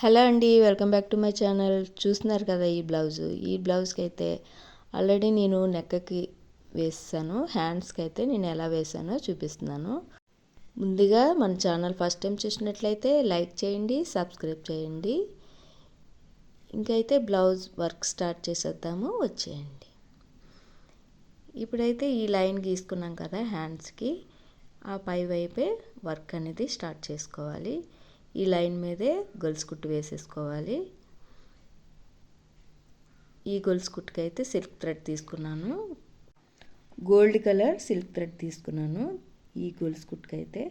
Hello అండి, welcome back to my channel. చూస్తున్నారు కదా ఈ బ్లౌజ్కి అయితే ఆల్రెడీ నేను నెక్కకి వేసాను. హ్యాండ్స్కి అయితే నేను ఎలా వేసానో చూపిస్తున్నాను. ముందుగా మన ఛానల్ ఫస్ట్ టైం చూసినట్లయితే లైక్ చేయండి, సబ్స్క్రైబ్ చేయండి. ఇంకైతే బ్లౌజ్ వర్క్ స్టార్ట్ చేసేద్దాము, వచ్చేయండి. ఇప్పుడైతే ఈ లైన్ గీసుకున్నాం కదా హ్యాండ్స్కి, ఆ పై వైపే వర్క్ అనేది స్టార్ట్ చేసుకోవాలి. ఈ లైన్ మీదే గొలుసు కుట్టు వేసేసుకోవాలి. ఈ గొలుసు కుట్టుకి అయితే సిల్క్ థ్రెడ్ తీసుకున్నాను, గోల్డ్ కలర్ సిల్క్ థ్రెడ్ తీసుకున్నాను. ఈ గొలుసు కుట్టుకి అయితే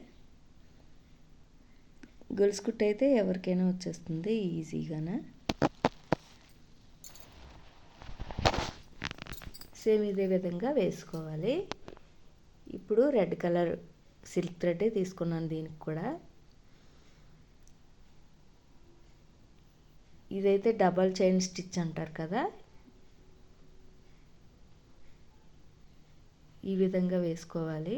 గొలుసు కుట్టు అయితే ఎవరికైనా వచ్చేస్తుంది ఈజీగానే. సేమ్ ఇదే విధంగా వేసుకోవాలి. ఇప్పుడు రెడ్ కలర్ సిల్క్ థ్రెడ్ తీసుకున్నాను. దీనికి కూడా ఇదైతే డబల్ చైన్ స్టిచ్ అంటారు కదా, ఈ విధంగా వేసుకోవాలి.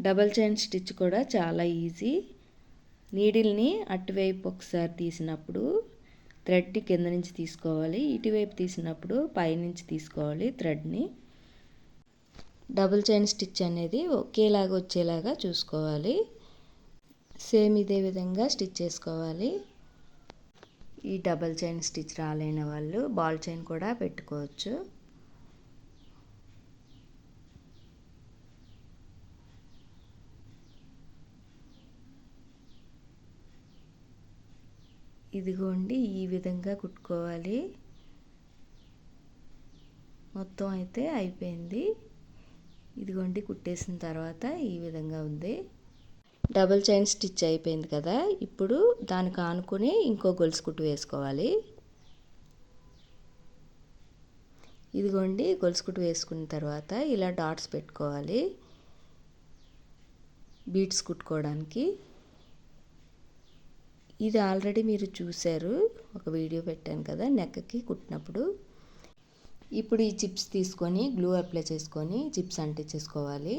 డబల్ చైన్ స్టిచ్ కూడా చాలా ఈజీ. నీడిల్ని అటువైపు ఒకసారి తీసినప్పుడు థ్రెడ్ కింద నుంచి తీసుకోవాలి, ఇటువైపు తీసినప్పుడు పైనుంచి తీసుకోవాలి థ్రెడ్ని. డబల్ చైన్ స్టిచ్ అనేది ఒకేలాగా వచ్చేలాగా చూసుకోవాలి. సేమ్ ఇదే విధంగా స్టిచ్ చేసుకోవాలి. ఈ డబల్ చైన్ స్టిచ్ రాలేని వాళ్ళు బాల్ చైన్ కూడా పెట్టుకోవచ్చు. ఇదిగోండి, ఈ విధంగా కుట్టుకోవాలి. మొత్తం అయితే అయిపోయింది. ఇదిగోండి, కుట్టేసిన తర్వాత ఈ విధంగా ఉంది. డబల్ చైన్ స్టిచ్ అయిపోయింది కదా, ఇప్పుడు దానికి ఆనుకుని ఇంకో గొలుసు కుట్టు వేసుకోవాలి. ఇదిగోండి, గొలుసు కుట్టు వేసుకున్న తర్వాత ఇలా డాట్స్ పెట్టుకోవాలి బీడ్స్ కుట్టుకోవడానికి. ఇది ఆల్రెడీ మీరు చూశారు, ఒక వీడియో పెట్టాను కదా నెక్కి కుట్టినప్పుడు. ఇప్పుడు ఈ చిప్స్ తీసుకొని గ్లూ అప్లై చేసుకొని చిప్స్ అంటించేసుకోవాలి.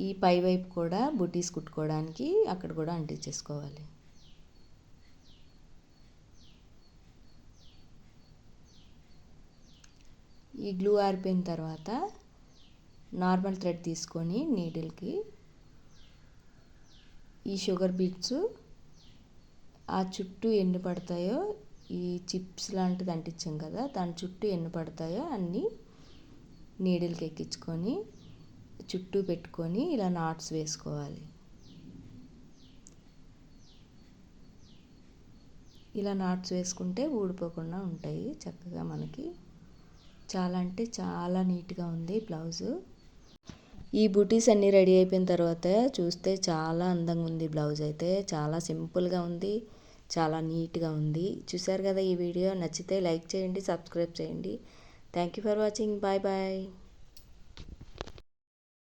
ఈ పై వైపు కూడా బుటీస్ కుట్టుకోవడానికి అక్కడ కూడా అంటించేసుకోవాలి. ఈ గ్లూ ఆరిపోయిన తర్వాత నార్మల్ థ్రెడ్ తీసుకొని నీడిల్కి ఈ షుగర్ బీడ్స్ ఆ చుట్టూ ఎన్ని పడతాయో, ఈ చిప్స్ లాంటిది అంటించాం కదా దాని చుట్టూ ఎన్ని పడతాయో అన్నీ నీడిల్కి ఎక్కించుకొని చుట్టూ పెట్టుకొని ఇలా నాట్స్ వేసుకోవాలి. ఇలా నాట్స్ వేసుకుంటే ఊడిపోకుండా ఉంటాయి చక్కగా. మనకి చాలా అంటే చాలా నీట్గా ఉంది బ్లౌజు. ఈ బుటీస్ అన్నీ రెడీ అయిపోయిన తర్వాత చూస్తే చాలా అందంగా ఉంది. బ్లౌజ్ అయితే చాలా సింపుల్గా ఉంది, చాలా నీట్గా ఉంది. చూసారు కదా ఈ వీడియో. నచ్చితే లైక్ చేయండి, సబ్స్క్రైబ్ చేయండి. Thank you for watching. Bye bye.